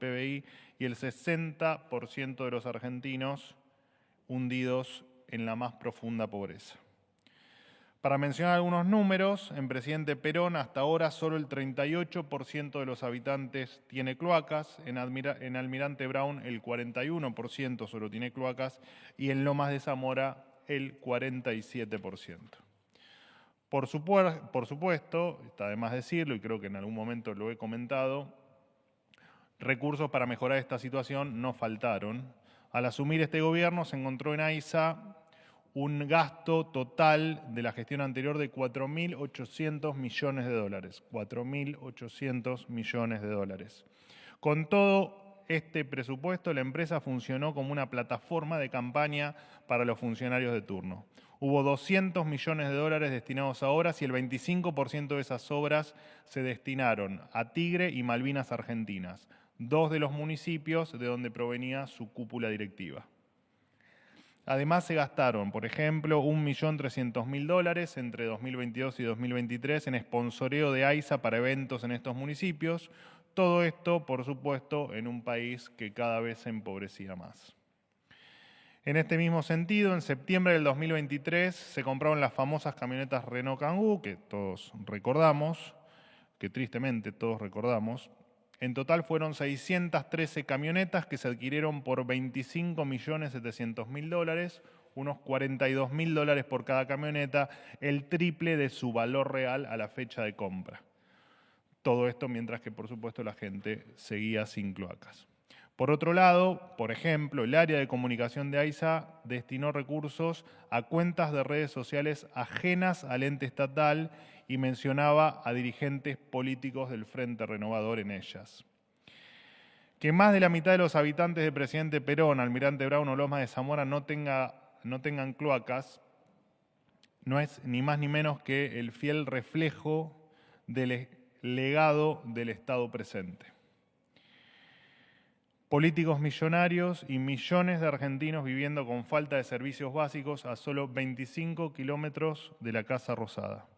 PBI y el 60% de los argentinos hundidos en la más profunda pobreza. Para mencionar algunos números, en Presidente Perón hasta ahora solo el 38% de los habitantes tiene cloacas, en Almirante Brown el 41% solo tiene cloacas y en Lomas de Zamora el 47%. Por supuesto, está de más decirlo y creo que en algún momento lo he comentado, recursos para mejorar esta situación no faltaron. Al asumir este gobierno se encontró en AISA un gasto total de la gestión anterior de 4.800 millones de dólares. 4.800 millones de dólares. Con todo este presupuesto, la empresa funcionó como una plataforma de campaña para los funcionarios de turno. Hubo 200 millones de dólares destinados a obras y el 25% de esas obras se destinaron a Tigre y Malvinas Argentinas, dos de los municipios de donde provenía su cúpula directiva. Además se gastaron, por ejemplo, $1.300.000 entre 2022 y 2023 en sponsoreo de AISA para eventos en estos municipios. Todo esto, por supuesto, en un país que cada vez se empobrecía más. En este mismo sentido, en septiembre del 2023 se compraron las famosas camionetas Renault Kangoo, que todos recordamos, que tristemente todos recordamos. En total fueron 613 camionetas que se adquirieron por $25.700.000, unos $42.000 por cada camioneta, el triple de su valor real a la fecha de compra. Todo esto mientras que, por supuesto, la gente seguía sin cloacas. Por otro lado, por ejemplo, el área de comunicación de AISA destinó recursos a cuentas de redes sociales ajenas al ente estatal y mencionaba a dirigentes políticos del Frente Renovador en ellas. Que más de la mitad de los habitantes de Presidente Perón, Almirante Brown o Lomas de Zamora no tengan cloacas no es ni más ni menos que el fiel reflejo del legado del Estado presente. Políticos millonarios y millones de argentinos viviendo con falta de servicios básicos a solo 25 kilómetros de la Casa Rosada.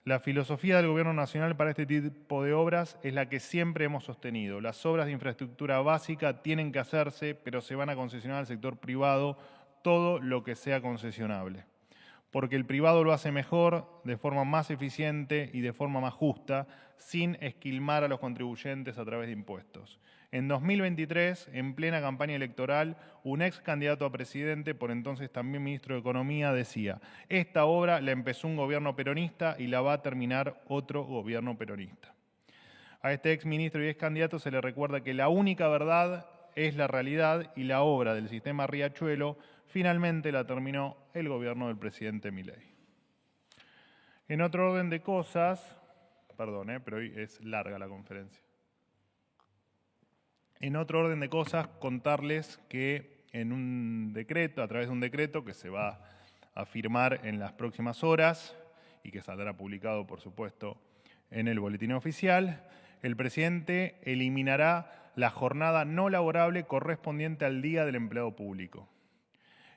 La filosofía del Gobierno Nacional para este tipo de obras es la que siempre hemos sostenido. Las obras de infraestructura básica tienen que hacerse, pero se van a concesionar al sector privado todo lo que sea concesionable. Porque el privado lo hace mejor, de forma más eficiente y de forma más justa, sin esquilmar a los contribuyentes a través de impuestos. En 2023, en plena campaña electoral, un ex candidato a presidente, por entonces también ministro de Economía, decía: esta obra la empezó un gobierno peronista y la va a terminar otro gobierno peronista. A este ex ministro y ex candidato se le recuerda que la única verdad es la realidad y la obra del sistema Riachuelo finalmente la terminó el gobierno del presidente Milei. En otro orden de cosas, perdón, pero hoy es larga la conferencia. En otro orden de cosas, contarles que en un decreto, a través de un decreto que se va a firmar en las próximas horas y que saldrá publicado, por supuesto, en el boletín oficial, el presidente eliminará la jornada no laborable correspondiente al Día del Empleado Público.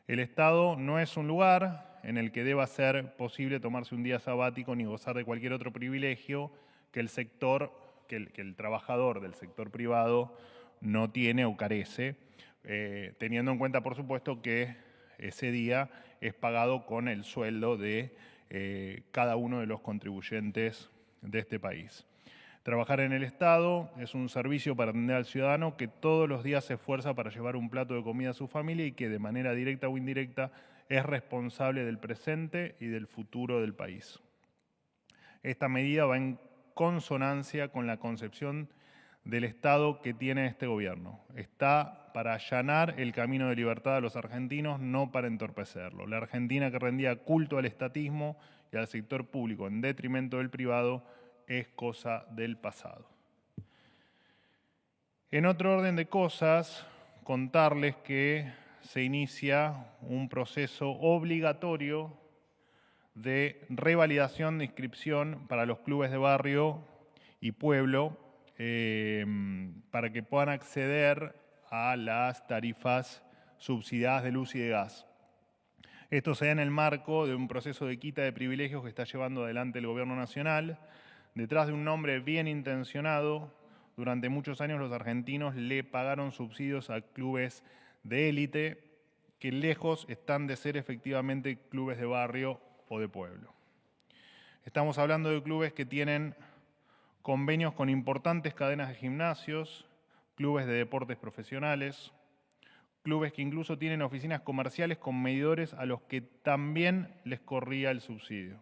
El Estado no es un lugar en el que deba ser posible tomarse un día sabático ni gozar de cualquier otro privilegio que el trabajador del sector privado no tiene o carece, teniendo en cuenta, por supuesto, que ese día es pagado con el sueldo de cada uno de los contribuyentes de este país. Trabajar en el Estado es un servicio para atender al ciudadano que todos los días se esfuerza para llevar un plato de comida a su familia y que de manera directa o indirecta es responsable del presente y del futuro del país. Esta medida va en consonancia con la concepción del Estado que tiene este gobierno. Está para allanar el camino de libertad a los argentinos, no para entorpecerlo. La Argentina que rendía culto al estatismo y al sector público en detrimento del privado es cosa del pasado. En otro orden de cosas, contarles que se inicia un proceso obligatorio de revalidación de inscripción para los clubes de barrio y pueblo para que puedan acceder a las tarifas subsidiadas de luz y de gas. Esto se da en el marco de un proceso de quita de privilegios que está llevando adelante el Gobierno Nacional, detrás de un nombre bien intencionado, durante muchos años los argentinos le pagaron subsidios a clubes de élite que lejos están de ser efectivamente clubes de barrio o de pueblo. Estamos hablando de clubes que tienen convenios con importantes cadenas de gimnasios, clubes de deportes profesionales, clubes que incluso tienen oficinas comerciales con medidores a los que también les corría el subsidio.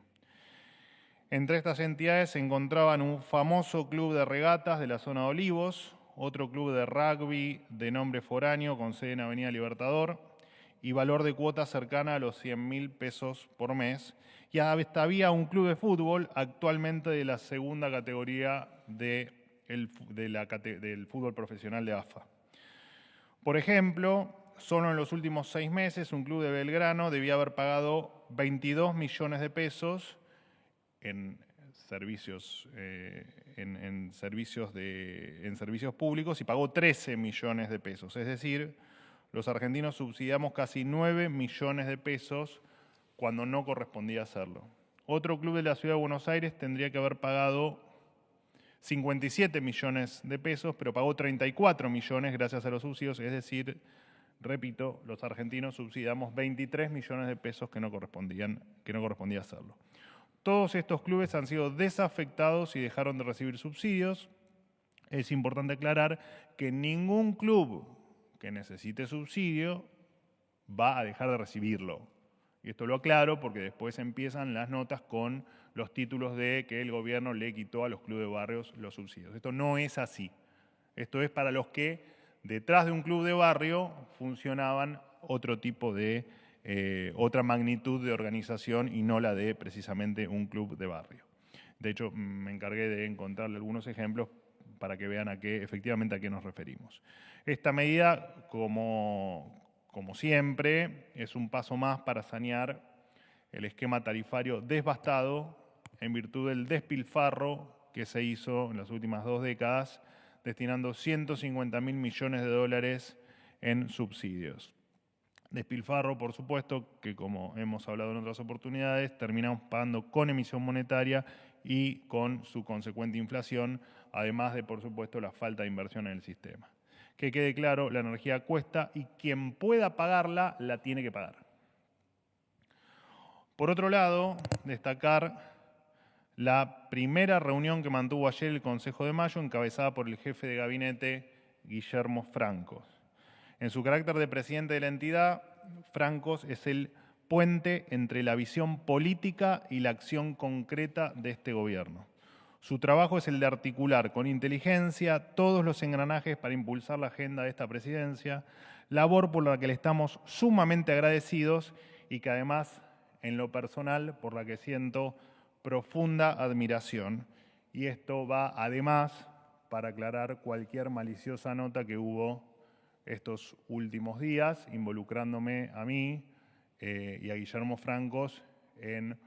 Entre estas entidades se encontraban un famoso club de regatas de la zona de Olivos, otro club de rugby de nombre foráneo con sede en Avenida Libertador y valor de cuota cercana a los 100.000 pesos por mes. Y hasta había un club de fútbol actualmente de la segunda categoría del fútbol profesional de AFA. Por ejemplo, solo en los últimos 6 meses un club de Belgrano debía haber pagado 22 millones de pesos en servicios públicos y pagó 13 millones de pesos. Es decir, los argentinos subsidiamos casi 9 millones de pesos cuando no correspondía hacerlo. Otro club de la Ciudad de Buenos Aires tendría que haber pagado 57 millones de pesos, pero pagó 34 millones gracias a los subsidios, es decir, repito, los argentinos subsidiamos 23 millones de pesos que no correspondía hacerlo. Todos estos clubes han sido desafectados y dejaron de recibir subsidios. Es importante aclarar que ningún club que necesite subsidio va a dejar de recibirlo. Y esto lo aclaro porque después empiezan las notas con los títulos de que el gobierno le quitó a los clubes de barrios los subsidios. Esto no es así. Esto es para los que detrás de un club de barrio funcionaban otro tipo de otra magnitud de organización y no la de precisamente un club de barrio. De hecho, me encargué de encontrarle algunos ejemplos para que vean efectivamente a qué nos referimos. Esta medida, como siempre, es un paso más para sanear el esquema tarifario devastado en virtud del despilfarro que se hizo en las últimas 2 décadas, destinando 150.000 millones de dólares en subsidios. Despilfarro, por supuesto, que como hemos hablado en otras oportunidades, terminamos pagando con emisión monetaria y con su consecuente inflación, además de, por supuesto, la falta de inversión en el sistema. Que quede claro, la energía cuesta y quien pueda pagarla, la tiene que pagar. Por otro lado, destacar la primera reunión que mantuvo ayer el Consejo de Mayo, encabezada por el jefe de gabinete, Guillermo Francos. En su carácter de presidente de la entidad, Francos es el puente entre la visión política y la acción concreta de este gobierno. Su trabajo es el de articular con inteligencia todos los engranajes para impulsar la agenda de esta presidencia, labor por la que le estamos sumamente agradecidos y que además, en lo personal, por la que siento profunda admiración. Y esto va además para aclarar cualquier maliciosa nota que hubo estos últimos días, involucrándome a mí y a Guillermo Francos en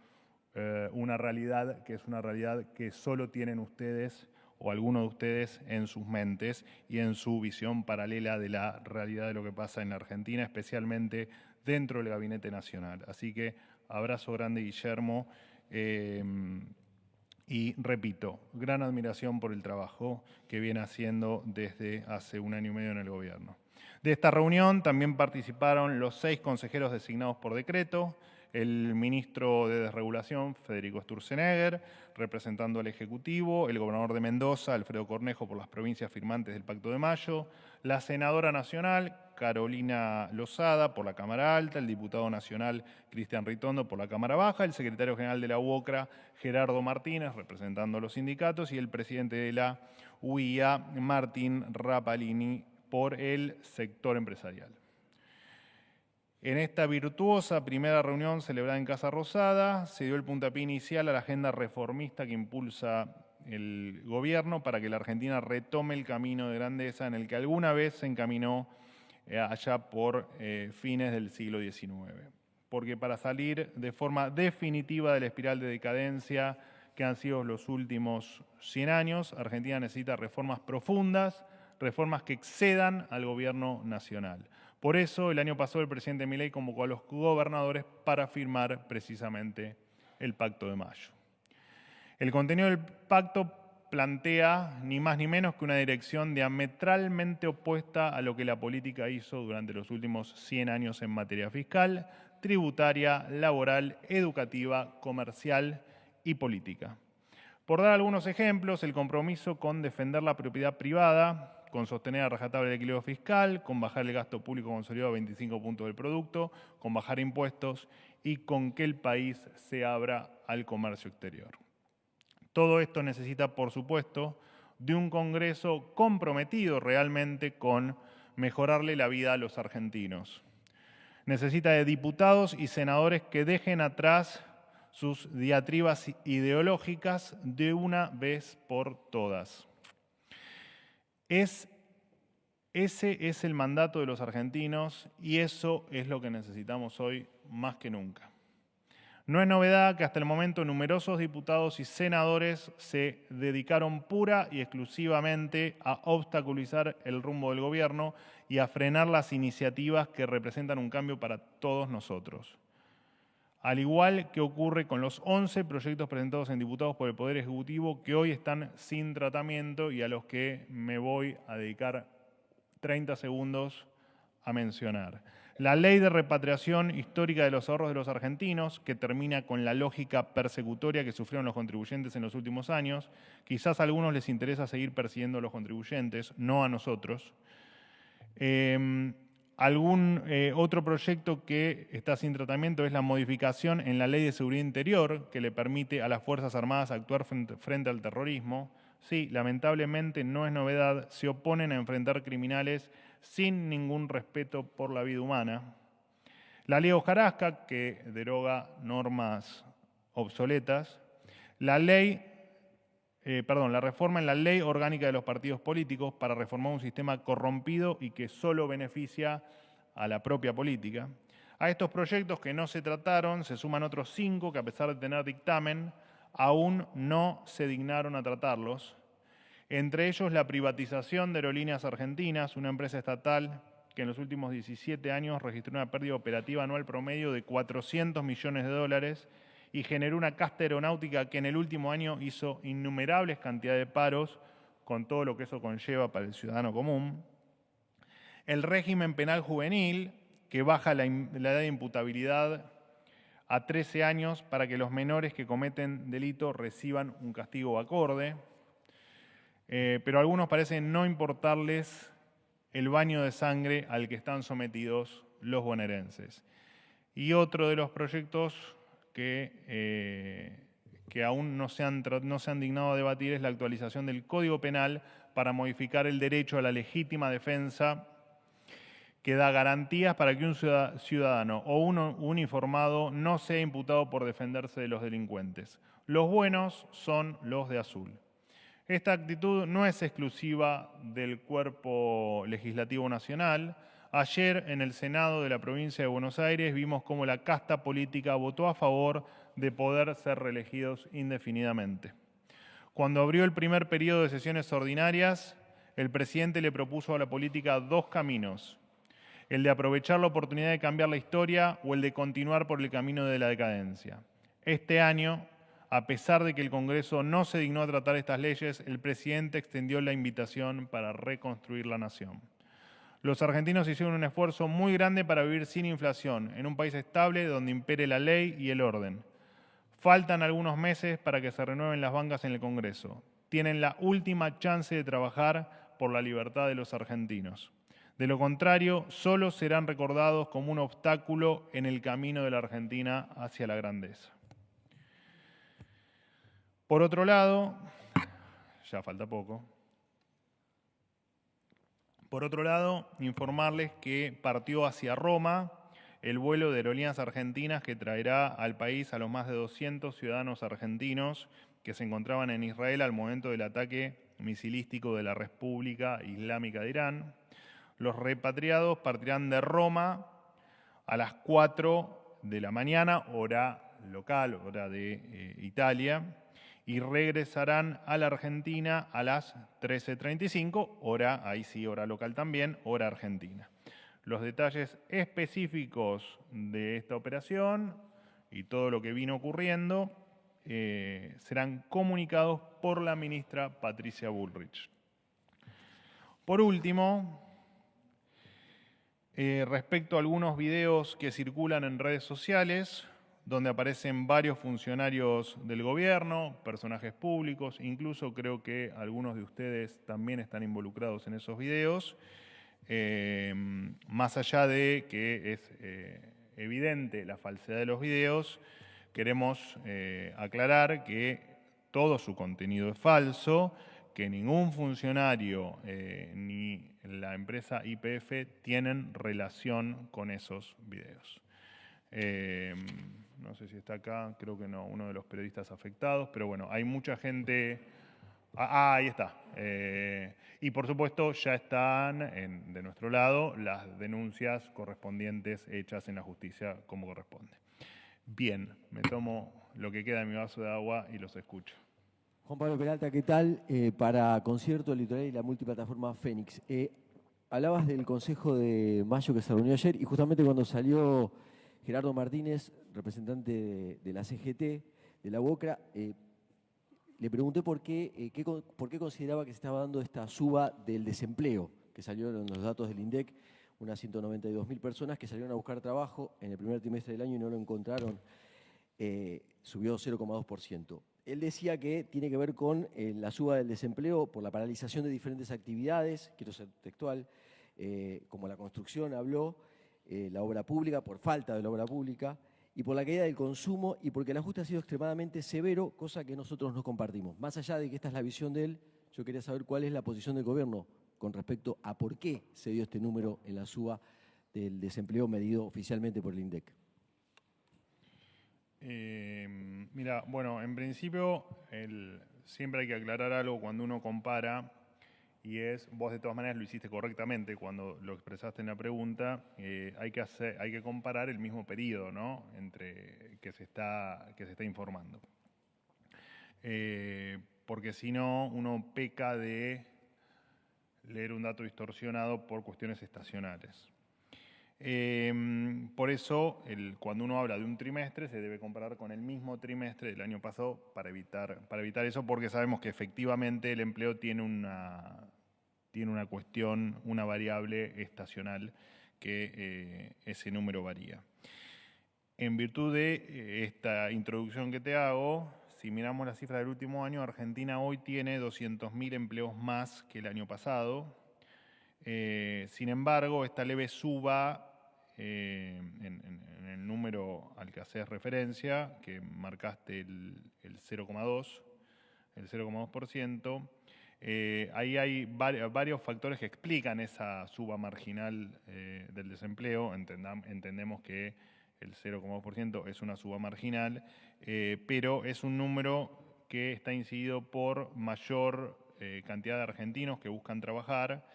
una realidad que solo tienen ustedes o algunos de ustedes en sus mentes y en su visión paralela de la realidad de lo que pasa en la Argentina, especialmente dentro del Gabinete Nacional. Así que abrazo grande, Guillermo, y repito, gran admiración por el trabajo que viene haciendo desde hace 1 año y medio en el gobierno. De esta reunión también participaron los 6 consejeros designados por decreto, el ministro de Desregulación, Federico Sturzenegger, representando al Ejecutivo, el gobernador de Mendoza, Alfredo Cornejo, por las provincias firmantes del Pacto de Mayo, la senadora nacional, Carolina Lozada, por la Cámara Alta, el diputado nacional, Cristian Ritondo, por la Cámara Baja, el secretario general de la UOCRA, Gerardo Martínez, representando a los sindicatos, y el presidente de la UIA, Martín Rapalini, por el sector empresarial. En esta virtuosa primera reunión celebrada en Casa Rosada, se dio el puntapié inicial a la agenda reformista que impulsa el gobierno para que la Argentina retome el camino de grandeza en el que alguna vez se encaminó allá por fines del siglo XIX. Porque para salir de forma definitiva de la espiral de decadencia que han sido los últimos 100 años, Argentina necesita reformas profundas, reformas que excedan al gobierno nacional. Por eso, el año pasado el presidente Milei convocó a los gobernadores para firmar precisamente el Pacto de Mayo. El contenido del pacto plantea ni más ni menos que una dirección diametralmente opuesta a lo que la política hizo durante los últimos 100 años en materia fiscal, tributaria, laboral, educativa, comercial y política. Por dar algunos ejemplos, el compromiso con defender la propiedad privada, con sostener a rajatabla el equilibrio fiscal, con bajar el gasto público consolidado a 25 puntos del producto, con bajar impuestos y con que el país se abra al comercio exterior. Todo esto necesita, por supuesto, de un Congreso comprometido realmente con mejorarle la vida a los argentinos. Necesita de diputados y senadores que dejen atrás sus diatribas ideológicas de una vez por todas. Ese es el mandato de los argentinos y eso es lo que necesitamos hoy más que nunca. No es novedad que hasta el momento numerosos diputados y senadores se dedicaron pura y exclusivamente a obstaculizar el rumbo del gobierno y a frenar las iniciativas que representan un cambio para todos nosotros. Al igual que ocurre con los 11 proyectos presentados en diputados por el Poder Ejecutivo que hoy están sin tratamiento y a los que me voy a dedicar 30 segundos a mencionar. La ley de repatriación histórica de los ahorros de los argentinos, que termina con la lógica persecutoria que sufrieron los contribuyentes en los últimos años. Quizás a algunos les interesa seguir persiguiendo a los contribuyentes, no a nosotros. Otro proyecto que está sin tratamiento es la modificación en la Ley de Seguridad Interior, que le permite a las Fuerzas Armadas actuar frente al terrorismo. Sí, lamentablemente no es novedad, se oponen a enfrentar criminales sin ningún respeto por la vida humana. La ley Hojarasca, que deroga normas obsoletas. La reforma en la Ley Orgánica de los Partidos Políticos para reformar un sistema corrompido y que solo beneficia a la propia política. A estos proyectos que no se trataron se suman otros 5 que, a pesar de tener dictamen, aún no se dignaron a tratarlos. Entre ellos la privatización de Aerolíneas Argentinas, una empresa estatal que en los últimos 17 años registró una pérdida operativa anual promedio de 400 millones de dólares y generó una casta aeronáutica que en el último año hizo innumerables cantidades de paros, con todo lo que eso conlleva para el ciudadano común. El régimen penal juvenil, que baja la edad de imputabilidad a 13 años para que los menores que cometen delito reciban un castigo acorde. Pero a algunos parece no importarles el baño de sangre al que están sometidos los bonaerenses. Y otro de los proyectos que aún no se han dignado a debatir es la actualización del Código Penal para modificar el derecho a la legítima defensa, que da garantías para que un ciudadano o un uniformado no sea imputado por defenderse de los delincuentes. Los buenos son los de azul. Esta actitud no es exclusiva del Cuerpo Legislativo Nacional. Ayer, en el Senado de la provincia de Buenos Aires, vimos cómo la casta política votó a favor de poder ser reelegidos indefinidamente. Cuando abrió el primer periodo de sesiones ordinarias, el presidente le propuso a la política 2 caminos: el de aprovechar la oportunidad de cambiar la historia o el de continuar por el camino de la decadencia. Este año, a pesar de que el Congreso no se dignó a tratar estas leyes, el presidente extendió la invitación para reconstruir la nación. Los argentinos hicieron un esfuerzo muy grande para vivir sin inflación, en un país estable donde impere la ley y el orden. Faltan algunos meses para que se renueven las bancas en el Congreso. Tienen la última chance de trabajar por la libertad de los argentinos. De lo contrario, solo serán recordados como un obstáculo en el camino de la Argentina hacia la grandeza. Por otro lado, ya falta poco. Por otro lado, informarles que partió hacia Roma el vuelo de Aerolíneas Argentinas que traerá al país a los más de 200 ciudadanos argentinos que se encontraban en Israel al momento del ataque misilístico de la República Islámica de Irán. Los repatriados partirán de Roma a las 4 de la mañana, hora local, hora de Italia, y regresarán a la Argentina a las 13:35, ahí sí, hora local también, hora argentina. Los detalles específicos de esta operación y todo lo que vino ocurriendo serán comunicados por la ministra Patricia Bullrich. Por último, respecto a algunos videos que circulan en redes sociales, donde aparecen varios funcionarios del gobierno, personajes públicos, incluso creo que algunos de ustedes también están involucrados en esos videos, más allá de que es evidente la falsedad de los videos, queremos aclarar que todo su contenido es falso, que ningún funcionario ni la empresa YPF tienen relación con esos videos. No sé si está acá, creo que no, uno de los periodistas afectados, pero bueno, hay mucha gente. Ahí está. Y por supuesto ya están de nuestro lado las denuncias correspondientes hechas en la justicia como corresponde. Bien, me tomo lo que queda de mi vaso de agua y los escucho. Juan Pablo Peralta, ¿qué tal? Para Concierto Litoral y la multiplataforma Fénix. Hablabas del Consejo de Mayo que se reunió ayer y justamente cuando salió Gerardo Martínez, representante de la CGT, de la UOCRA, le pregunté por qué consideraba que se estaba dando esta suba del desempleo, que salieron los datos del INDEC, unas 192.000 personas que salieron a buscar trabajo en el primer trimestre del año y no lo encontraron, subió 0,2%. Él decía que tiene que ver con la suba del desempleo por la paralización de diferentes actividades, quiero ser textual, como la construcción habló, la obra pública, por falta de la obra pública, y por la caída del consumo y porque el ajuste ha sido extremadamente severo, cosa que nosotros no compartimos. Más allá de que esta es la visión de él, yo quería saber cuál es la posición del gobierno con respecto a por qué se dio este número en la suba del desempleo medido oficialmente por el INDEC. Mira, bueno, en principio siempre hay que aclarar algo cuando uno compara, y vos de todas maneras lo hiciste correctamente cuando lo expresaste en la pregunta, hay que comparar el mismo periodo, ¿no? Entre que se está informando. Porque si no, uno peca de leer un dato distorsionado por cuestiones estacionales. Por eso, cuando uno habla de un trimestre, se debe comparar con el mismo trimestre del año pasado para evitar eso, porque sabemos que efectivamente el empleo tiene una cuestión, una variable estacional, que ese número varía. En virtud de esta introducción que te hago, si miramos las cifras del último año, Argentina hoy tiene 200.000 empleos más que el año pasado. Sin embargo, esta leve suba en el número al que haces referencia, que marcaste el 0,2%, ahí hay varios factores que explican esa suba marginal del desempleo. Entendemos que el 0,2% es una suba marginal, pero es un número que está incidido por mayor cantidad de argentinos que buscan trabajar,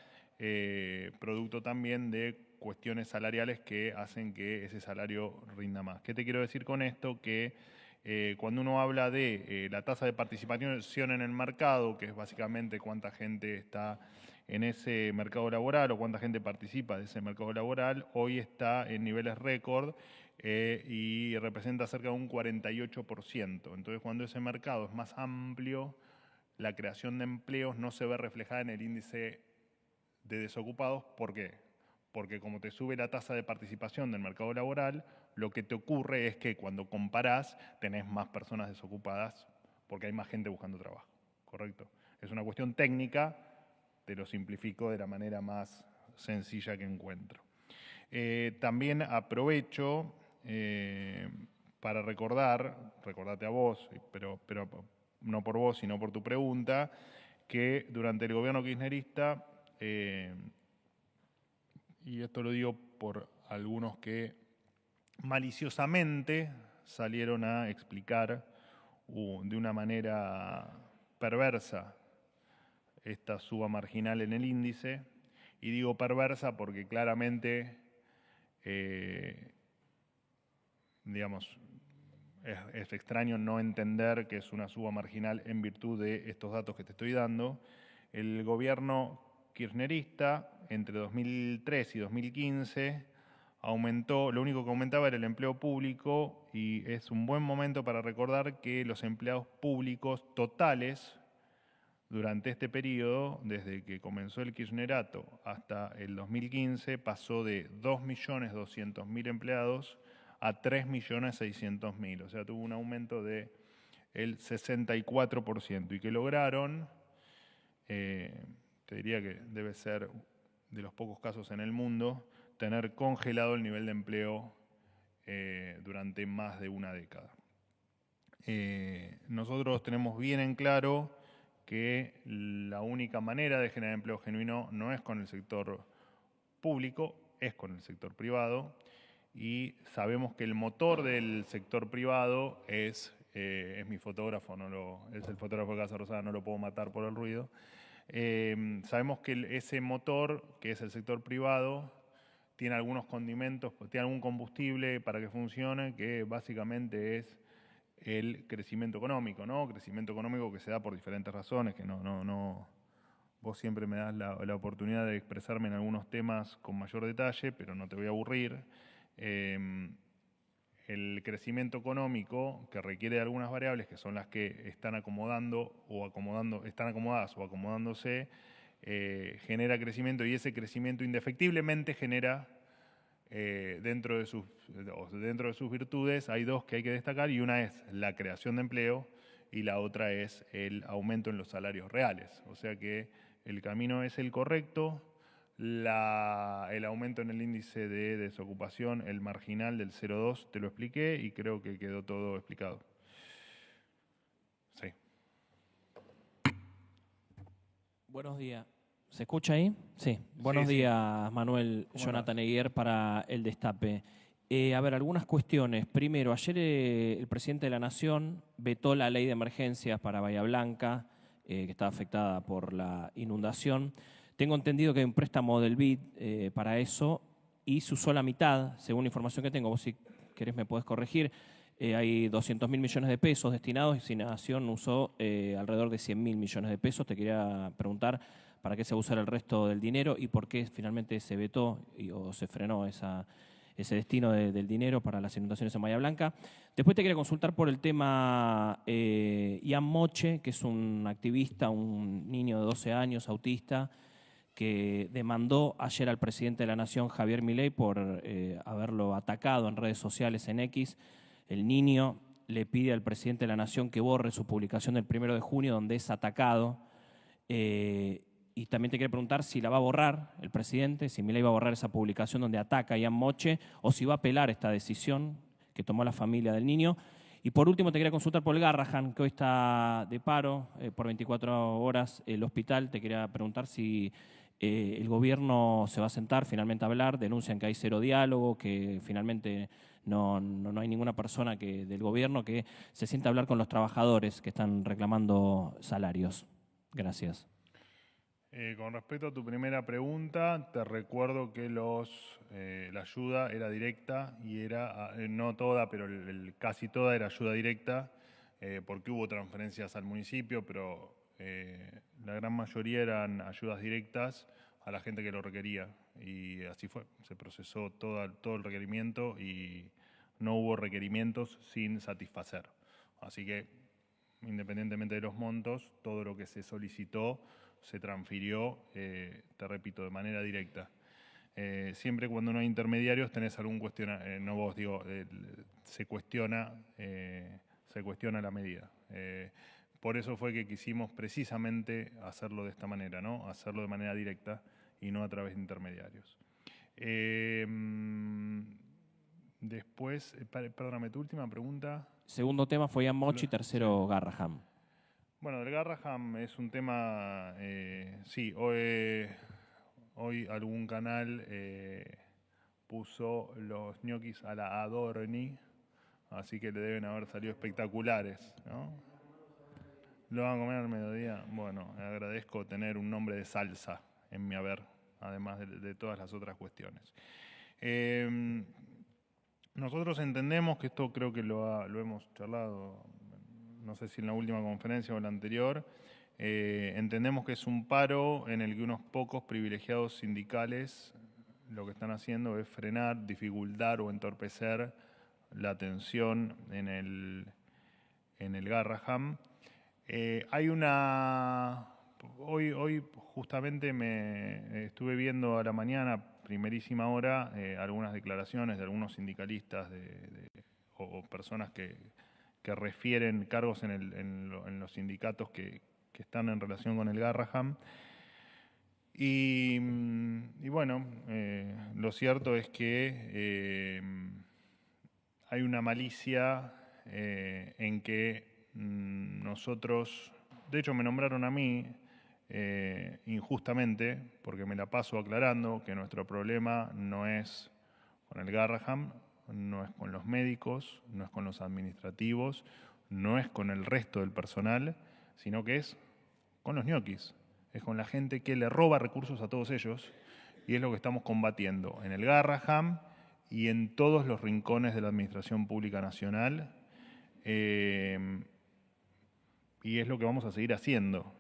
producto también de cuestiones salariales que hacen que ese salario rinda más. ¿Qué te quiero decir con esto? Que cuando uno habla de la tasa de participación en el mercado, que es básicamente cuánta gente está en ese mercado laboral o cuánta gente participa de ese mercado laboral, hoy está en niveles récord y representa cerca de un 48%. Entonces, cuando ese mercado es más amplio, la creación de empleos no se ve reflejada en el índice de desocupados. ¿Por qué? Porque como te sube la tasa de participación del mercado laboral, lo que te ocurre es que cuando comparás tenés más personas desocupadas porque hay más gente buscando trabajo, ¿correcto? Es una cuestión técnica, te lo simplifico de la manera más sencilla que encuentro. También aprovecho para recordarte a vos, pero no por vos, sino por tu pregunta, que durante el gobierno kirchnerista, y esto lo digo por algunos que maliciosamente salieron a explicar de una manera perversa esta suba marginal en el índice, y digo perversa porque claramente, digamos, es extraño no entender que es una suba marginal en virtud de estos datos que te estoy dando. El gobierno kirchnerista, entre 2003 y 2015, aumentó, lo único que aumentaba era el empleo público y es un buen momento para recordar que los empleados públicos totales durante este periodo, desde que comenzó el kirchnerato hasta el 2015, pasó de 2.200.000 empleados a 3.600.000, o sea, tuvo un aumento del 64% y que lograron, te diría que debe ser de los pocos casos en el mundo, tener congelado el nivel de empleo durante más de una década. Nosotros tenemos bien en claro que la única manera de generar empleo genuino no es con el sector público, es con el sector privado, y sabemos que el motor del sector privado es mi fotógrafo, es el fotógrafo de Casa Rosada, no lo puedo matar por el ruido. Sabemos que ese motor, que es el sector privado, tiene algunos condimentos, tiene algún combustible para que funcione, que básicamente es el crecimiento económico, ¿no? Crecimiento económico que se da por diferentes razones, que vos siempre me das la oportunidad de expresarme en algunos temas con mayor detalle, pero no te voy a aburrir. El crecimiento económico, que requiere de algunas variables, que son las que están están acomodadas o acomodándose, genera crecimiento, y ese crecimiento indefectiblemente genera dentro de sus virtudes hay dos que hay que destacar, y una es la creación de empleo y la otra es el aumento en los salarios reales. O sea que el camino es el correcto, el aumento en el índice de desocupación, el marginal del 0,2, te lo expliqué y creo que quedó todo explicado. Sí. Buenos días. ¿Se escucha ahí? Sí. Buenos días, Manuel. Jonathan Eguier para El Destape. A ver, algunas cuestiones. Primero, ayer el presidente de la Nación vetó la ley de emergencias para Bahía Blanca, que estaba afectada por la inundación. Tengo entendido que hay un préstamo del BID para eso y se usó la mitad, según la información que tengo. Vos, si querés, me podés corregir. Hay 200.000 millones de pesos destinados y la Nación usó alrededor de 100.000 millones de pesos. Te quería preguntar para qué se va a usar el resto del dinero y por qué finalmente se vetó o se frenó ese destino del dinero para las inundaciones en Bahía Blanca. Después te quería consultar por el tema Ian Moche, que es un activista, un niño de 12 años, autista, que demandó ayer al presidente de la Nación, Javier Milei, por haberlo atacado en redes sociales en X. El niño le pide al presidente de la Nación que borre su publicación del 1 de junio, donde es atacado. Y también te quería preguntar si la va a borrar el presidente, si Milei va a borrar esa publicación donde ataca a Ian Moche, o si va a apelar esta decisión que tomó la familia del niño. Y por último te quería consultar por el Garrahan, que hoy está de paro por 24 horas el hospital. Te quería preguntar si el gobierno se va a sentar finalmente a hablar. Denuncian que hay cero diálogo, que finalmente no hay ninguna persona del gobierno que se sienta a hablar con los trabajadores que están reclamando salarios. Gracias. Con respecto a tu primera pregunta, te recuerdo que la ayuda era directa y era, no toda, pero casi toda era ayuda directa, porque hubo transferencias al municipio, pero la gran mayoría eran ayudas directas a la gente que lo requería. Y así fue, se procesó todo el requerimiento y no hubo requerimientos sin satisfacer. Así que, independientemente de los montos, todo lo que se solicitó se transfirió, te repito, de manera directa. Siempre cuando no hay intermediarios tenés algún se cuestiona la medida. Por eso fue que quisimos precisamente hacerlo de esta manera, ¿no? Hacerlo de manera directa y no a través de intermediarios. Después, perdóname, tu última pregunta. Segundo tema fue Ian Moche y tercero Garrahan. Bueno, el Garrahan es un tema, sí, hoy algún canal puso los ñoquis a la Adorni, así que le deben haber salido espectaculares, ¿no? ¿Lo van a comer al mediodía? Bueno, agradezco tener un nombre de salsa en mi haber, además de todas las otras cuestiones. Nosotros entendemos que esto creo que lo hemos charlado, no sé si en la última conferencia o en la anterior, entendemos que es un paro en el que unos pocos privilegiados sindicales lo que están haciendo es frenar, dificultar o entorpecer la atención en el Garraham. Hay una... Hoy justamente me estuve viendo a la mañana, primerísima hora, algunas declaraciones de algunos sindicalistas o personas que refieren cargos en los sindicatos que están en relación con el Garraham. Y bueno, lo cierto es que hay una malicia en que nosotros, de hecho me nombraron a mí injustamente, porque me la paso aclarando que nuestro problema no es con el Garraham, no es con los médicos, no es con los administrativos, no es con el resto del personal, sino que es con los ñoquis. Es con la gente que le roba recursos a todos ellos y es lo que estamos combatiendo en el Garraham y en todos los rincones de la Administración Pública Nacional. Y es lo que vamos a seguir haciendo.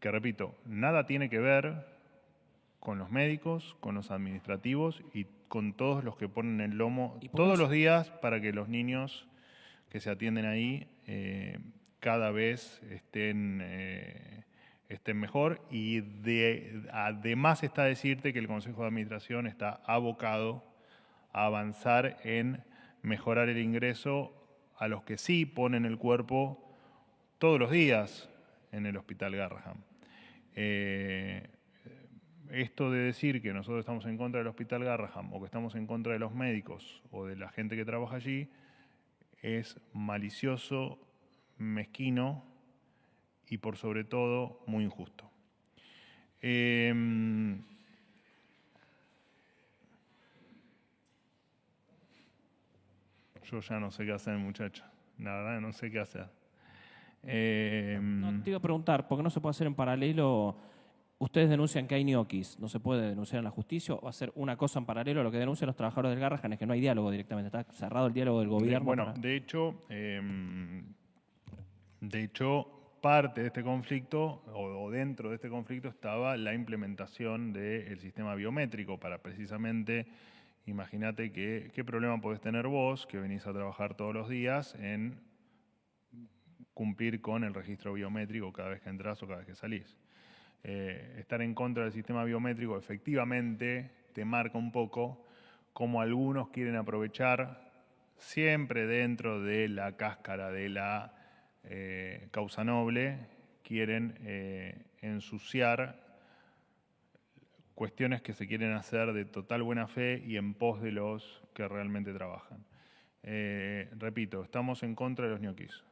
Que repito, nada tiene que ver con los médicos, con los administrativos y con todos los que ponen el lomo todos los días para que los niños que se atienden ahí cada vez estén mejor. Y además está decirte que el Consejo de Administración está abocado a avanzar en mejorar el ingreso a los que sí ponen el cuerpo todos los días en el Hospital Garraham. Esto de decir que nosotros estamos en contra del Hospital Garraham o que estamos en contra de los médicos o de la gente que trabaja allí es malicioso, mezquino y por sobre todo muy injusto. Yo ya no sé qué hacer, muchacho. La verdad no sé qué hacer. No, te iba a preguntar, ¿por qué no se puede hacer en paralelo? Ustedes denuncian que hay ñoquis, ¿no se puede denunciar en la justicia o hacer una cosa en paralelo a lo que denuncian los trabajadores del Garraham? Es que no hay diálogo directamente, está cerrado el diálogo del gobierno. Bueno, de hecho, parte de este conflicto, o dentro de este conflicto, estaba la implementación del sistema biométrico para precisamente, imagínate qué problema podés tener vos, que venís a trabajar todos los días, en cumplir con el registro biométrico cada vez que entras o cada vez que salís. Estar en contra del sistema biométrico efectivamente te marca un poco cómo algunos quieren aprovechar, siempre dentro de la cáscara de la causa noble, quieren ensuciar cuestiones que se quieren hacer de total buena fe y en pos de los que realmente trabajan. Repito, estamos en contra de los ñoquis,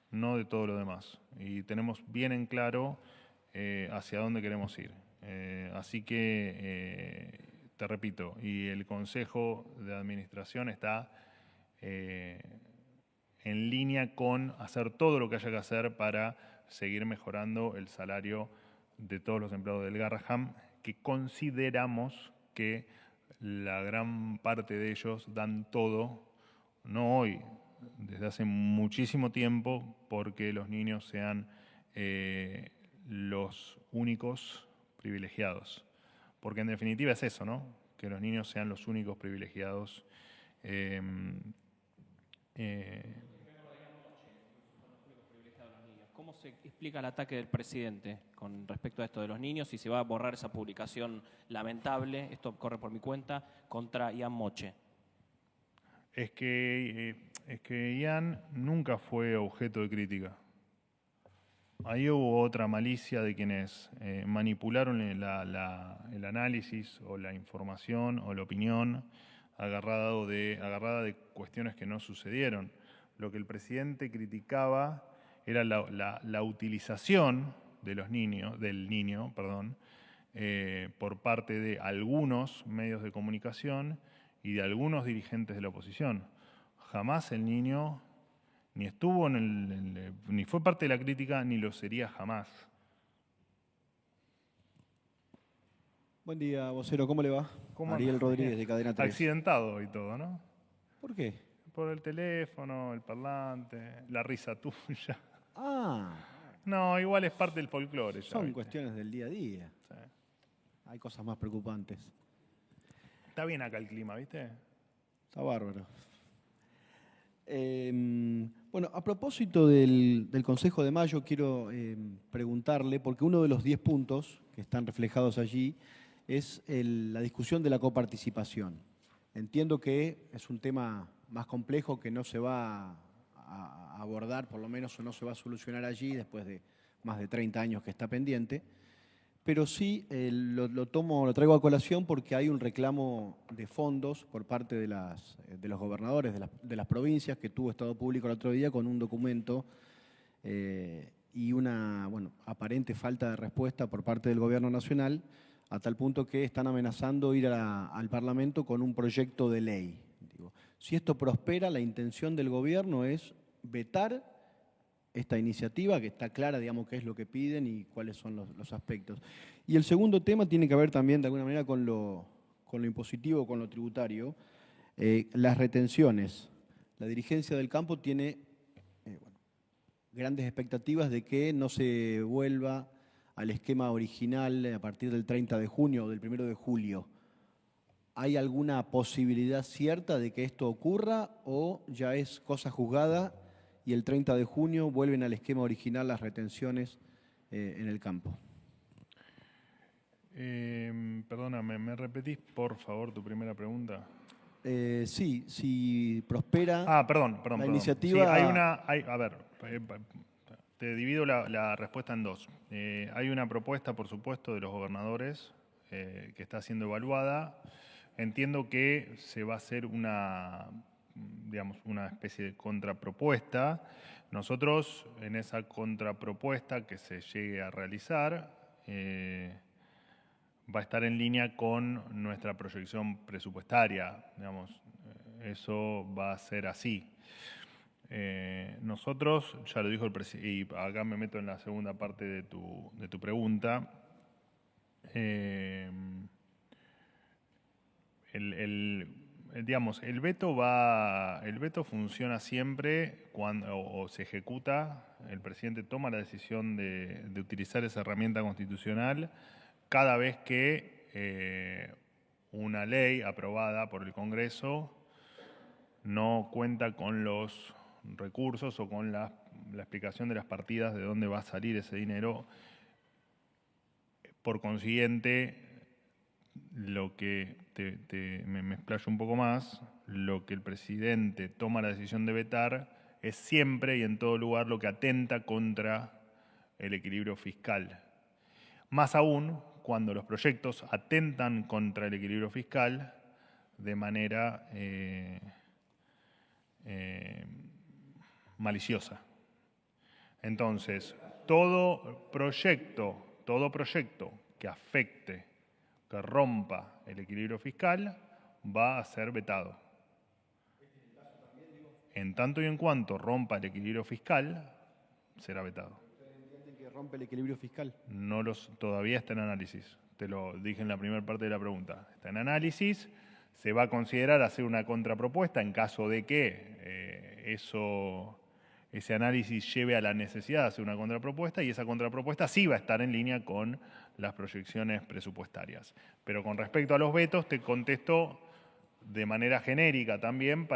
no de todo lo demás. Y tenemos bien en claro hacia dónde queremos ir. Así que, te repito, y el Consejo de Administración está en línea con hacer todo lo que haya que hacer para seguir mejorando el salario de todos los empleados del Garraham, que consideramos que la gran parte de ellos dan todo, no hoy, desde hace muchísimo tiempo, porque los niños sean los únicos privilegiados. Porque en definitiva es eso, ¿no? Que los niños sean los únicos privilegiados. ¿Cómo se explica el ataque del presidente con respecto a esto de los niños y se va a borrar esa publicación lamentable, esto corre por mi cuenta, contra Ian Moche? Es que Ian nunca fue objeto de crítica. Ahí hubo otra malicia de quienes manipularon el análisis o la información o la opinión agarrada de cuestiones que no sucedieron. Lo que el presidente criticaba era la utilización de del niño, por parte de algunos medios de comunicación y de algunos dirigentes de la oposición. Jamás el niño ni estuvo ni fue parte de la crítica, ni lo sería jamás. Buen día, vocero, ¿cómo le va? ¿Cómo Ariel anda? Rodríguez, de Cadena 3. Accidentado y todo, ¿no? ¿Por qué? Por el teléfono, el parlante, la risa tuya. Ah, No, igual es parte del folclore. son ¿viste? cuestiones del día a día. Sí. Hay cosas más preocupantes. está bien acá el clima, ¿viste? Está bárbaro. Bueno, a propósito del Consejo de Mayo, quiero preguntarle, porque uno de los 10 puntos que están reflejados allí es la discusión de la coparticipación. Entiendo que es un tema más complejo que no se va a abordar, por lo menos, o no se va a solucionar allí después de más de 30 años que está pendiente, pero sí lo traigo a colación porque hay un reclamo de fondos por parte de los gobernadores de las provincias que tuvo Estado Público el otro día con un documento y una aparente falta de respuesta por parte del Gobierno Nacional, a tal punto que están amenazando ir al Parlamento con un proyecto de ley. Digo, si esto prospera, la intención del Gobierno es vetar esta iniciativa, que está clara, digamos, qué es lo que piden y cuáles son los aspectos. Y el segundo tema tiene que ver también, de alguna manera, con lo impositivo, con lo tributario. Las retenciones. La dirigencia del campo tiene grandes expectativas de que no se vuelva al esquema original a partir del 30 de junio o del 1 de julio. ¿Hay alguna posibilidad cierta de que esto ocurra o ya es cosa juzgada y el 30 de junio vuelven al esquema original las retenciones en el campo? Perdóname, ¿me repetís por favor tu primera pregunta? Sí, si prospera perdón. iniciativa. Sí, a ver, te divido la respuesta en dos. Hay una propuesta, por supuesto, de los gobernadores que está siendo evaluada. Entiendo que se va a hacer una especie de contrapropuesta. Nosotros, en esa contrapropuesta que se llegue a realizar, va a estar en línea con nuestra proyección presupuestaria. Eso va a ser así. Nosotros, ya lo dijo el presidente, y acá me meto en la segunda parte de tu pregunta, el veto funciona siempre cuando se ejecuta, el presidente toma la decisión de utilizar esa herramienta constitucional cada vez que una ley aprobada por el Congreso no cuenta con los recursos o con la explicación de las partidas de dónde va a salir ese dinero. Por consiguiente, lo que me explayo un poco más, lo que el presidente toma la decisión de vetar es siempre y en todo lugar lo que atenta contra el equilibrio fiscal. Más aún cuando los proyectos atentan contra el equilibrio fiscal de manera maliciosa. Entonces, todo proyecto que afecte, que rompa el equilibrio fiscal, va a ser vetado. En tanto y en cuanto rompa el equilibrio fiscal, será vetado. ¿Ustedes entienden que rompe el equilibrio fiscal? Todavía está en análisis. Te lo dije en la primera parte de la pregunta. Está en análisis. Se va a considerar hacer una contrapropuesta en caso de que ese análisis lleve a la necesidad de hacer una contrapropuesta, y esa contrapropuesta sí va a estar en línea con las proyecciones presupuestarias. Pero con respecto a los vetos, te contesto de manera genérica también,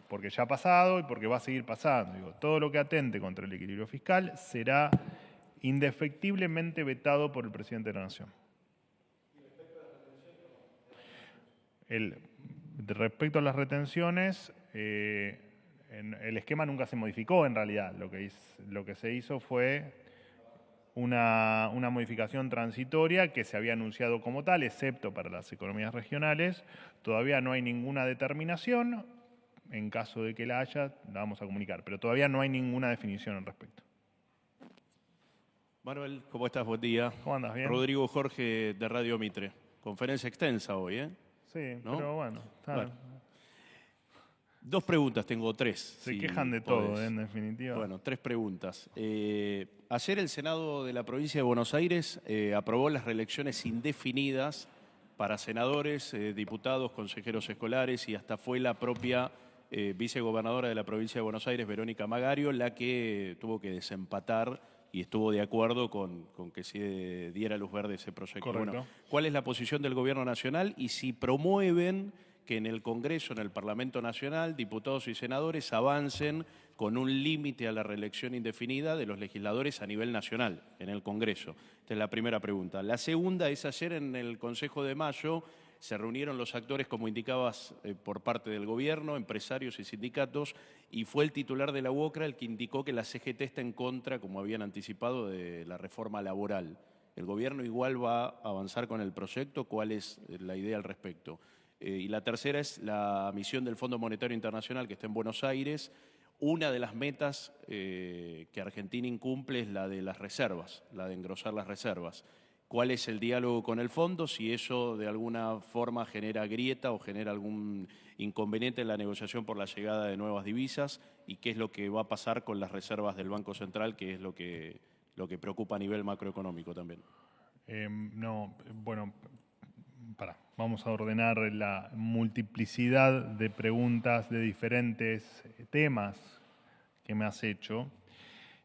porque ya ha pasado y porque va a seguir pasando. Todo lo que atente contra el equilibrio fiscal será indefectiblemente vetado por el presidente de la Nación. Respecto a las retenciones, el esquema nunca se modificó en realidad. Lo que se hizo fue una modificación transitoria que se había anunciado como tal, excepto para las economías regionales. Todavía no hay ninguna determinación. En caso de que la haya, la vamos a comunicar. Pero todavía no hay ninguna definición al respecto. Manuel, ¿cómo estás? Buen día. ¿Cómo andas? ¿Bien? Rodrigo Jorge, de Radio Mitre. Conferencia extensa hoy, ¿eh? Sí, ¿no? pero bueno. Dos preguntas, tengo tres. Se quejan de todo, en definitiva. Bueno, tres preguntas. Ayer el Senado de la provincia de Buenos Aires aprobó las reelecciones indefinidas para senadores, diputados, consejeros escolares, y hasta fue la propia vicegobernadora de la provincia de Buenos Aires, Verónica Magario, la que tuvo que desempatar y estuvo de acuerdo con que se diera luz verde a ese proyecto. Correcto. Bueno, ¿cuál es la posición del Gobierno Nacional y si promueven que en el Congreso, en el Parlamento Nacional, diputados y senadores avancen con un límite a la reelección indefinida de los legisladores a nivel nacional, en el Congreso? Esta es la primera pregunta. La segunda es: ayer en el Consejo de Mayo se reunieron los actores, como indicabas, por parte del Gobierno, empresarios y sindicatos, y fue el titular de la UOCRA el que indicó que la CGT está en contra, como habían anticipado, de la reforma laboral. ¿El Gobierno igual va a avanzar con el proyecto? ¿Cuál es la idea al respecto? Y la tercera es la misión del Fondo Monetario Internacional, que está en Buenos Aires. Una de las metas que Argentina incumple es la de las reservas, la de engrosar las reservas. ¿Cuál es el diálogo con el fondo? Si eso de alguna forma genera grieta o genera algún inconveniente en la negociación por la llegada de nuevas divisas, y qué es lo que va a pasar con las reservas del Banco Central, que es lo que preocupa a nivel macroeconómico también. Vamos a ordenar la multiplicidad de preguntas de diferentes temas que me has hecho.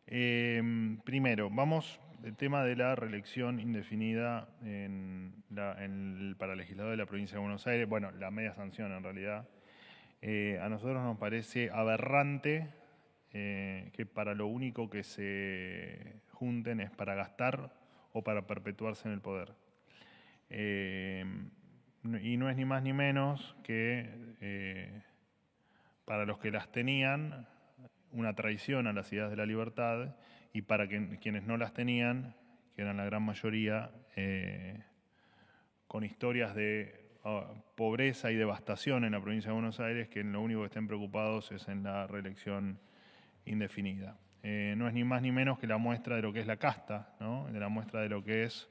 Primero, el tema de la reelección indefinida para legislador de la provincia de Buenos Aires, bueno, la media sanción en realidad. A nosotros nos parece aberrante que para lo único que se junten es para gastar o para perpetuarse en el poder. Y no es ni más ni menos que para los que las tenían, una traición a las ideas de la libertad, y para quienes no las tenían, que eran la gran mayoría, con historias de pobreza y devastación en la provincia de Buenos Aires, que en lo único que estén preocupados es en la reelección indefinida. No es ni más ni menos que la muestra de lo que es la casta, ¿no? De la muestra de lo que es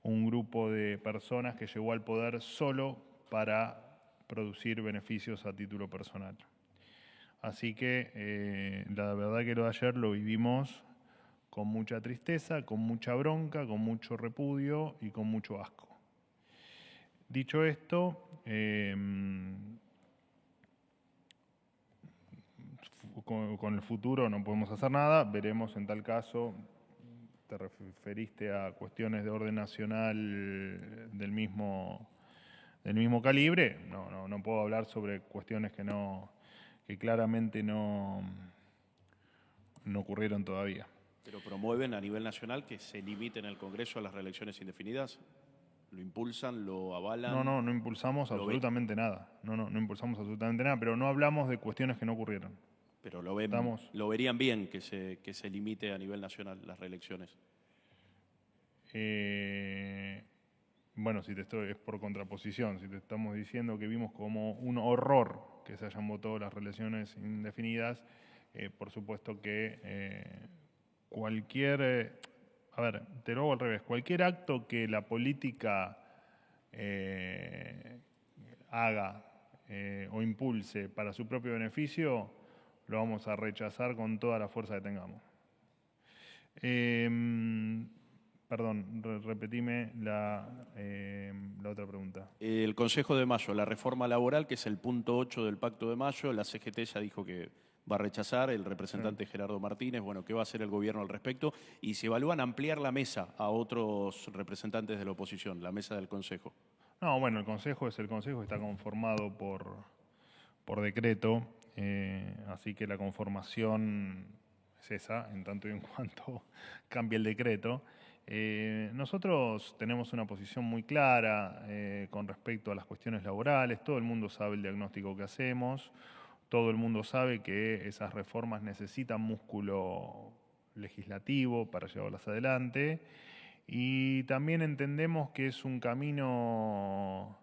un grupo de personas que llegó al poder solo para producir beneficios a título personal. Así que la verdad que lo de ayer lo vivimos con mucha tristeza, con mucha bronca, con mucho repudio y con mucho asco. Dicho esto, con el futuro no podemos hacer nada, veremos en tal caso. ¿Te referiste a cuestiones de orden nacional del mismo calibre? No puedo hablar sobre cuestiones que claramente no ocurrieron todavía. ¿Pero promueven a nivel nacional que se limiten en el Congreso a las reelecciones indefinidas? ¿Lo impulsan, lo avalan? No impulsamos absolutamente nada. No impulsamos absolutamente nada, pero no hablamos de cuestiones que no ocurrieron. Pero lo verían bien que se limite a nivel nacional las reelecciones. Bueno, es por contraposición. Si te estamos diciendo que vimos como un horror que se hayan votado las reelecciones indefinidas, por supuesto que te lo hago al revés. Cualquier acto que la política haga o impulse para su propio beneficio, lo vamos a rechazar con toda la fuerza que tengamos. Perdón, repetime la otra pregunta. El Consejo de Mayo, la reforma laboral, que es el punto 8 del Pacto de Mayo, la CGT ya dijo que va a rechazar, el representante Gerardo Martínez. Bueno, ¿qué va a hacer el gobierno al respecto? Y si evalúan ampliar la mesa a otros representantes de la oposición, la mesa del Consejo. No, bueno, el Consejo está conformado por decreto, así que la conformación es esa, en tanto y en cuanto cambie el decreto. Nosotros tenemos una posición muy clara con respecto a las cuestiones laborales. Todo el mundo sabe el diagnóstico que hacemos. Todo el mundo sabe que esas reformas necesitan músculo legislativo para llevarlas adelante. Y también entendemos que es un camino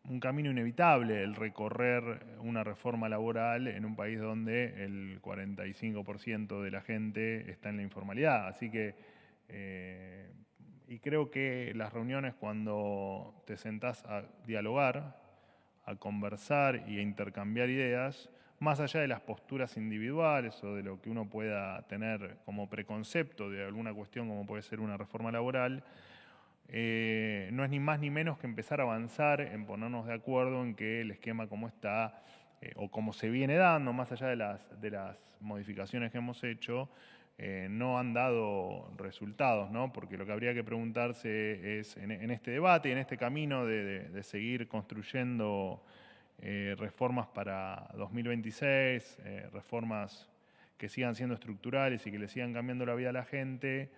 inevitable el recorrer una reforma laboral en un país donde el 45% de la gente está en la informalidad. Así que, y creo que las reuniones, cuando te sentás a dialogar, a conversar y a intercambiar ideas, más allá de las posturas individuales o de lo que uno pueda tener como preconcepto de alguna cuestión como puede ser una reforma laboral, no es ni más ni menos que empezar a avanzar en ponernos de acuerdo en que el esquema como está o como se viene dando, más allá de las modificaciones que hemos hecho, no han dado resultados, ¿no? Porque lo que habría que preguntarse es, en este debate, en este camino de seguir construyendo reformas para 2026, reformas que sigan siendo estructurales y que le sigan cambiando la vida a la gente,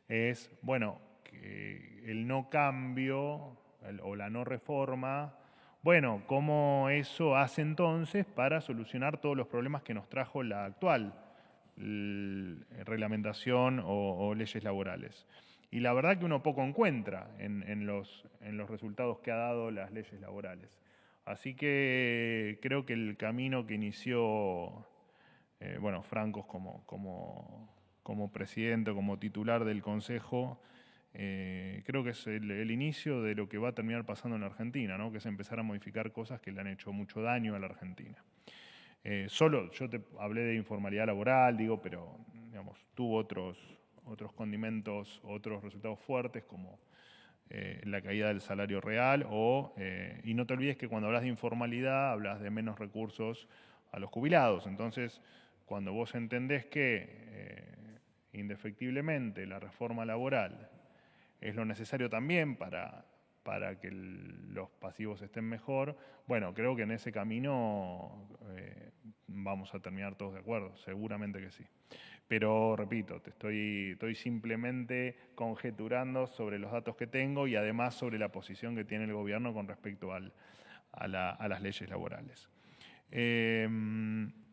es, bueno, que el no cambio o la no reforma, bueno, ¿cómo eso hace entonces para solucionar todos los problemas que nos trajo la actual reglamentación o leyes laborales? Y la verdad que uno poco encuentra en los resultados que ha dado las leyes laborales. Así que creo que el camino que inició Francos como presidente, como titular del Consejo, creo que es el inicio de lo que va a terminar pasando en la Argentina, ¿no? Que es empezar a modificar cosas que le han hecho mucho daño a la Argentina. Solo yo te hablé de informalidad laboral, pero digamos, tuvo otros condimentos, otros resultados fuertes como la caída del salario real y no te olvides que cuando hablas de informalidad hablas de menos recursos a los jubilados. Entonces, cuando vos entendés que indefectiblemente la reforma laboral es lo necesario también para que los pasivos estén mejor, bueno, creo que en ese camino vamos a terminar todos de acuerdo, seguramente que sí. Pero, repito, estoy simplemente conjeturando sobre los datos que tengo y además sobre la posición que tiene el gobierno con respecto a las leyes laborales.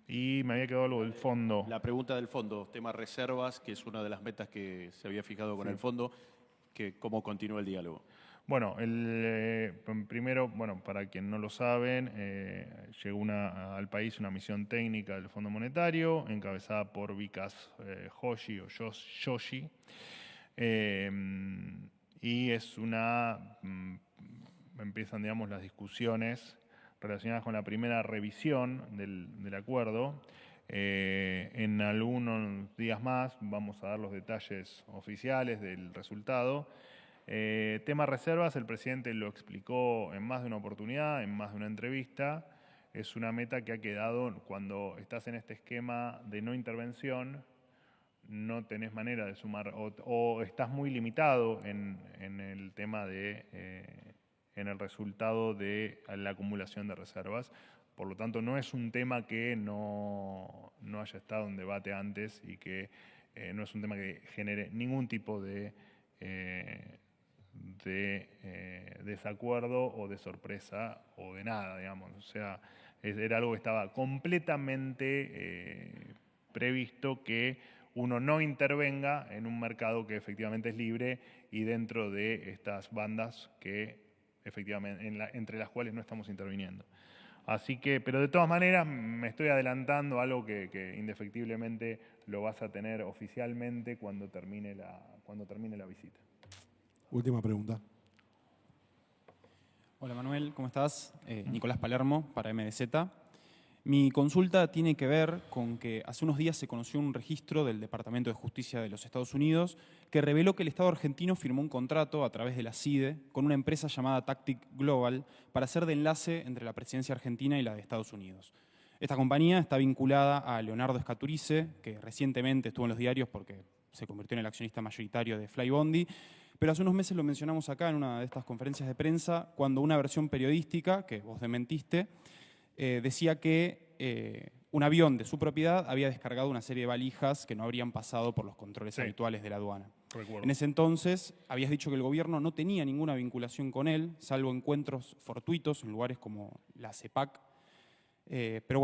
Y me había quedado algo del fondo. La pregunta del fondo, tema reservas, que es una de las metas que se había fijado con el fondo, que cómo continúa el diálogo. Bueno, primero, para quien no lo saben, llegó al país una misión técnica del Fondo Monetario, encabezada por Vikas Joshi o Joshi, y empiezan, digamos, las discusiones relacionadas con la primera revisión del acuerdo. En algunos días más vamos a dar los detalles oficiales del resultado. Tema reservas, el presidente lo explicó en más de una oportunidad, en más de una entrevista. Es una meta que ha quedado cuando estás en este esquema de no intervención, no tenés manera de sumar o estás muy limitado en el tema en el resultado de la acumulación de reservas. Por lo tanto, no es un tema que no haya estado en debate antes y que no es un tema que genere ningún tipo de desacuerdo o de sorpresa o de nada, digamos. O sea, era algo que estaba completamente previsto, que uno no intervenga en un mercado que efectivamente es libre y dentro de estas bandas que efectivamente entre las cuales no estamos interviniendo. Así que, pero de todas maneras me estoy adelantando a algo que indefectiblemente lo vas a tener oficialmente cuando termine la visita. Última pregunta. Hola Manuel, ¿cómo estás? Nicolás Palermo, para MDZ. Mi consulta tiene que ver con que hace unos días se conoció un registro del Departamento de Justicia de los Estados Unidos que reveló que el Estado argentino firmó un contrato a través de la CIDE con una empresa llamada Tactic Global para hacer de enlace entre la presidencia argentina y la de Estados Unidos. Esta compañía está vinculada a Leonardo Scaturice, que recientemente estuvo en los diarios porque se convirtió en el accionista mayoritario de Flybondi, pero hace unos meses lo mencionamos acá en una de estas conferencias de prensa, cuando una versión periodística, que vos desmentiste, decía que un avión de su propiedad había descargado una serie de valijas que no habrían pasado por los controles habituales de la aduana. Recuerdo. En ese entonces habías dicho que el gobierno no tenía ninguna vinculación con él, salvo encuentros fortuitos en lugares como la CEPAC. Pero bueno,